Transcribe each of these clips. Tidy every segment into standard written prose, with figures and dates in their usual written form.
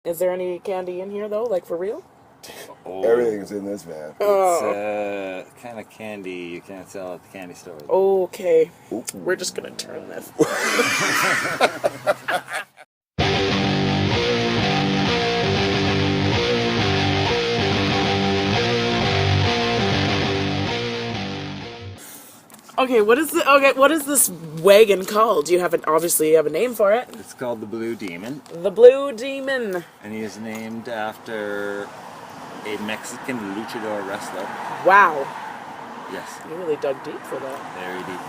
Is there any candy in here though, like for real? Oh, Everything's in this van. it's kind of candy you can't sell at the candy store. Okay. Ooh. We're just gonna turn this. Okay, what is this wagon called? Do you have obviously you have a name for it. It's called the Blue Demon, The Blue Demon. and he is named after a Mexican luchador wrestler. Wow. Yes, You really dug deep for that. very deep.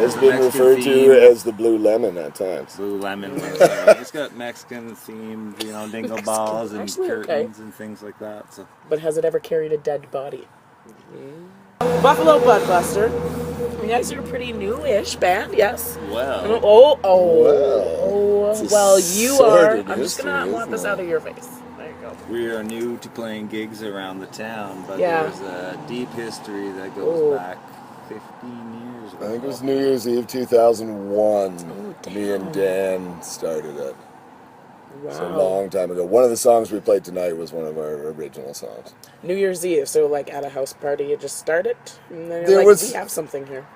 Has The been Mexican referred theme. to as the Blue Lemon at times. Blue Lemon. It's got Mexican themed, dingle balls and Actually, okay. curtains and things like that. So But has it ever carried a dead body? Buffalo Budbuster. You guys are a pretty new-ish band, yes. well, Well, you are. sordid I'm just gonna history, want this isn't it? out of your face. There you go. we are new to playing gigs around the town, but Yeah. there's a deep history that goes Ooh. back 15 years. I think it was New Year's Eve 2001. Oh, Me and Dan started it. Wow. So a long time ago. One of the songs we played tonight was one of our original songs. New Year's Eve, so like at a house party, you just start it, and then There you're like, was- we have something here.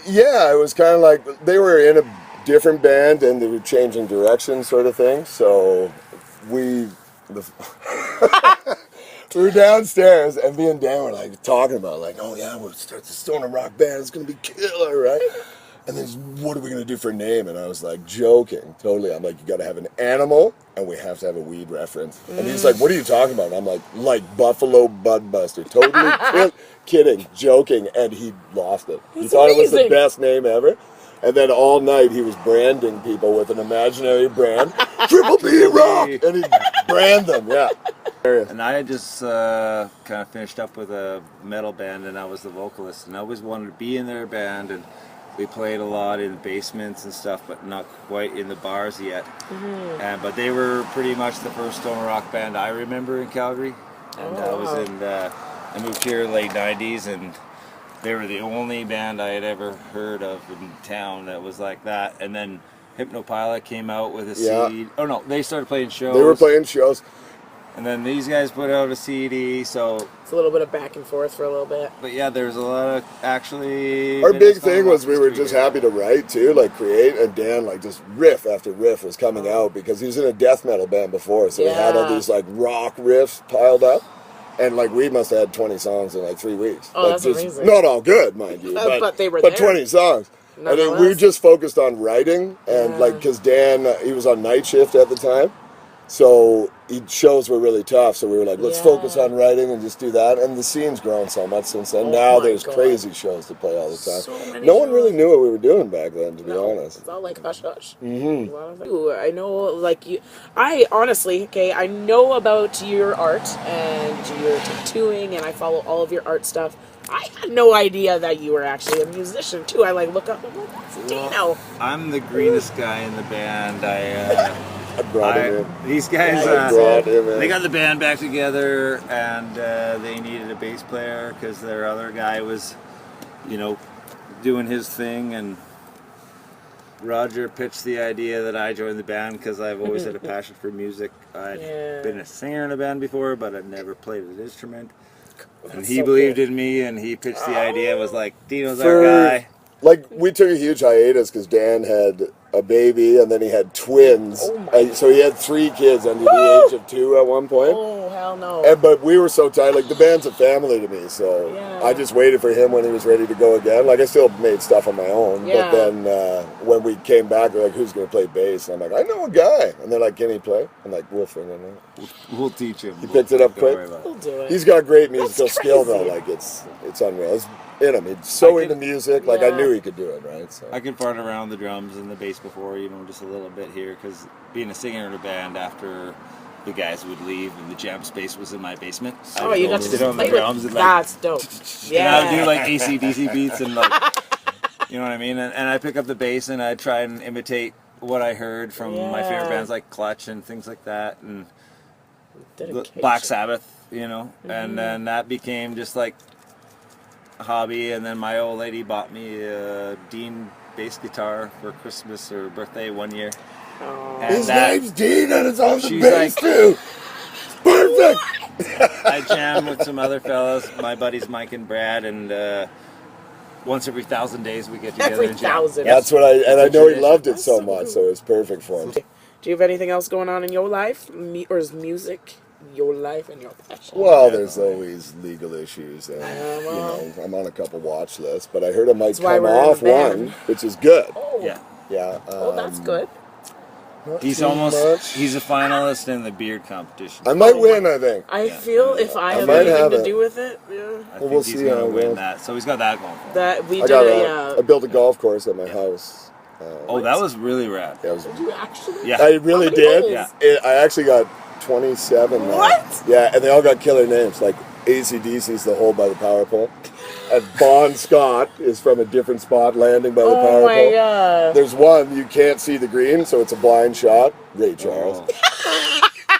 Yeah, it was kind of like they were in a different band and they were changing direction, sort of thing. So we were downstairs, and me and Dan were like talking about like, oh yeah, we'll start the stoner rock band. It's gonna be killer, right? And then what are we gonna do for a name? And I was like joking, totally. I'm like, you gotta have an animal, and we have to have a weed reference. And he's like, what are you talking about? And I'm like Buffalo Budbuster, totally kidding, joking, and he lost it. He That's thought it was the amazing. best name ever. And then all night he was branding people with an imaginary brand, Triple B Rock, and he'd brand them. Yeah. And I had just kind of finished up with a metal band, and I was the vocalist, and I always wanted to be in their band, and we played a lot in basements and stuff, but not quite in the bars yet. But they were pretty much the first stoner rock band I remember in Calgary, and I was in. I moved here in the late '90s, and they were the only band I had ever heard of in town that was like that. And then Hypnopilot came out with a Yeah. CD. Oh no, they started playing shows. They were playing shows. And then these guys put out a CD, so, It's a little bit of back and forth for a little bit. but yeah, there's a lot of actually. Our been big a stoner thing rock was we were history just here. happy to write too, like create, and Dan like just riff after riff was coming out because he was in a death metal band before, so he had all Yeah. these like rock riffs piled up, and like we must have had 20 songs in like 3 weeks. Oh, like, that's just, amazing. Not all good, mind you, But they were but there. 20 songs. And then we Nonetheless. just focused on writing, and Yeah. like because Dan he was on night shift at the time. So shows were really tough, so we were like, let's Yeah. focus on writing and just do that. And the scene's grown so much since then. Oh Now my there's God. crazy shows to play all the time. So many No one really shows. knew what we were doing back then, to be No, honest. it's all like hush hush. Ooh, I know, like you. I honestly, okay, I know about your art and your tattooing, and I follow all of your art stuff. I had no idea that you were actually a musician too. I like look up, I'm like, that's Dino. I'm the greenest guy in the band. I brought him in. These guys, I brought him in. they got the band back together, and they needed a bass player because their other guy was, doing his thing, and Roger pitched the idea that I join the band because I've always had a passion for music. I'd Yeah. been a singer in a band before, but I'd never played an instrument. And That's he so believed cool. in me, and he pitched the idea. Was like, Dino's For- our guy. Like, we took a huge hiatus because Dan had a baby and then he had twins. Oh my So he had 3 kids under the age of 2 at one point. Oh hell no! But we were so tight. Like, the band's a family to me, so Yeah. I just waited for him when he was ready to go again. Like, I still made stuff on my own. Yeah. But then when we came back, they're like, who's going to play bass? And I'm like, I know a guy. And they're like, can he play? I'm like, we'll figure it out. We'll teach him. He picked it up Don't quick. worry about it. We'll do it. He's got great musical That's skill, though. crazy. Like, it's unreal. It's in him. He's so I could- into music. Like, I Yeah. knew he could do it, right? So. I could fart around the drums and the bass before, just a little bit here, because being a singer in a band after the guys would leave and the jam space was in my basement. Oh, you got to sit just on the play drums with. and That's dope. and I would Yeah. do like AC/DC beats and like, you know what I mean? And I pick up the bass and I try and imitate what I heard from my favorite Yeah. bands like Clutch and things like that, and Dedication. Black Sabbath, and then that became just like a hobby. And then my old lady bought me a Dean bass guitar for Christmas or birthday one year, And His that- name's Dean and it's on the She's bass like- too. Perfect. I jam with some other fellas, my buddies Mike and Brad, and once every 1,000 days we get together Every and jam. 1,000. That's what I a know he tradition. loved it That's so so much, cool. so it's perfect for him. Do you have anything else going on in your life? Or is music your life and your passion? Well, there's always legal issues, and you know, I'm on a couple watch lists, but I heard I might That's why come we're in a off band. one, which is good. Oh, Yeah. Yeah. Oh, that's good. not He's too almost, much. he's a finalist in the beard competition. I might Oh, win, I think. I feel if I have might anything have to it. do with it, yeah. I Well, think we'll he's see going how to it win goes. that. So he's got that going for him. That we I did got a. I built a golf course at my house. Oh, that was really rad. That was, Did you actually? Yeah. I really How many did. holes? Yeah. I actually got 27 now. What? Yeah, and they all got killer names, like AC/DC's The Hole by the Power Pole. And Bon Scott is from a different spot, landing by the Oh power my pole. god. There's one, you can't see the green, so it's a blind shot. Ray Charles. Oh.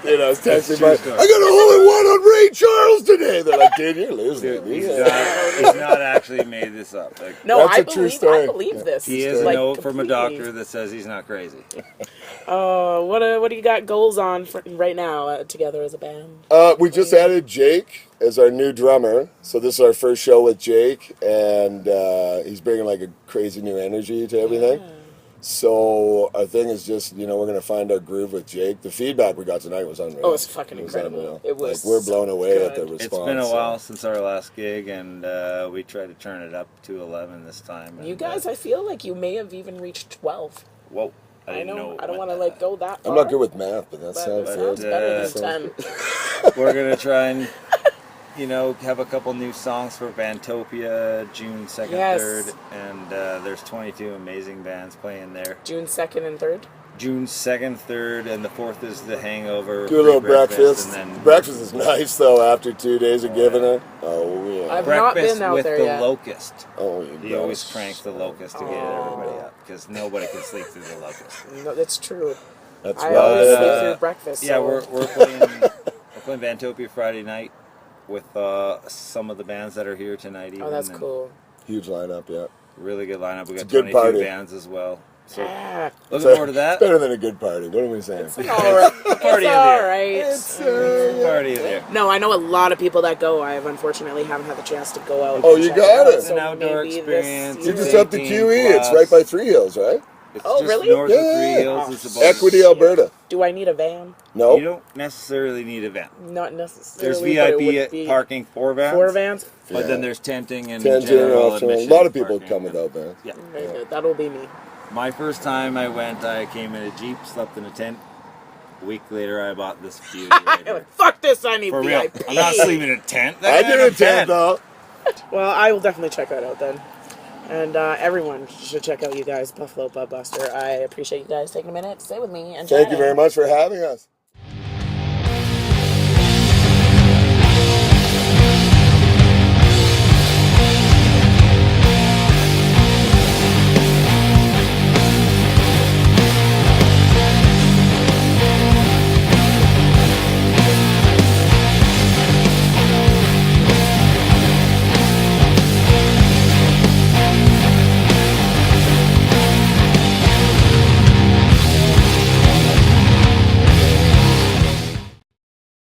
You know, I was texting true my, story. I got a hole in one on Ray Charles today. They're like, dude, you're losing. Dude, it. he's not actually made this up. Like, No, That's I a true believe. story. I believe this. he has a Like, note from a completely. doctor that says he's not crazy. What do you got goals on for right now together as a band? We just added Jake as our new drummer. So this is our first show with Jake, and he's bringing like a crazy new energy to everything. So our thing is just, you know, we're gonna find our groove with Jake. The feedback we got tonight was unreal. Oh, it's fucking incredible. unreal. It was like, we're blown away at the good. response. It's been a so. while since our last gig, and we tried to turn it up to 11 this time. You and, guys, I feel like you may have even reached 12. whoa, I I didn't know. know. I don't what want to the- like go that far. I'm not good with math, but that But sounds it good. sounds better than Sounds 10. We're gonna try and, you know, have a couple new songs for Vantopia, June 2nd, Yes. 3rd, and there's 22 amazing bands playing there. June 2nd and 3rd. June 2nd, 3rd, and the 4th is the Hangover. Do a little free breakfast. and then Breakfast is nice though. After 2 days of giving it. Oh yeah. I've not breakfast been out with there the yet. Locust. Oh, you He know. always cranks the Locust to get everybody up because nobody can sleep through the Locust. No, that's true. That's I right. always sleep uh, through breakfast. Yeah, so- we're playing Vantopia Friday night with some of the bands that are here tonight. Even, Oh, that's and cool. Huge lineup, yeah. Really good lineup. We got a good 22 party. bands as well. So Yeah. looking So, forward to that. It's better than a good party. What are we saying? It's all right. Party It's in all there. right. Party there. No, I know a lot of people that go. I have unfortunately haven't had the chance to go out. Oh, and you check got out, it. It's an outdoor maybe this experience. You year. just up the 18 QE. It's plus. right by Three Hills, right? It's Oh, just really? north of Yeah. Three Hills. It's about Equity, Alberta. Do I need a van? No. You don't necessarily need a van. Not There's necessarily. but it VIP would be parking for vans. 4 vans. But Yeah. then there's tenting and 10 general a admission. lot of people parking. come without that. Yeah. Very good. That'll be me. My first time I went, I came in a Jeep, slept in a tent. A week later, I bought this beauty right You're here. like, fuck this, I need For real. VIP. I'm not sleeping in a tent. I did a tent though. Well, I will definitely check that out then. And everyone should check out you guys, Buffalo Bub Buster. I appreciate you guys taking a minute to stay with me and Thank chatting. you very much for having us.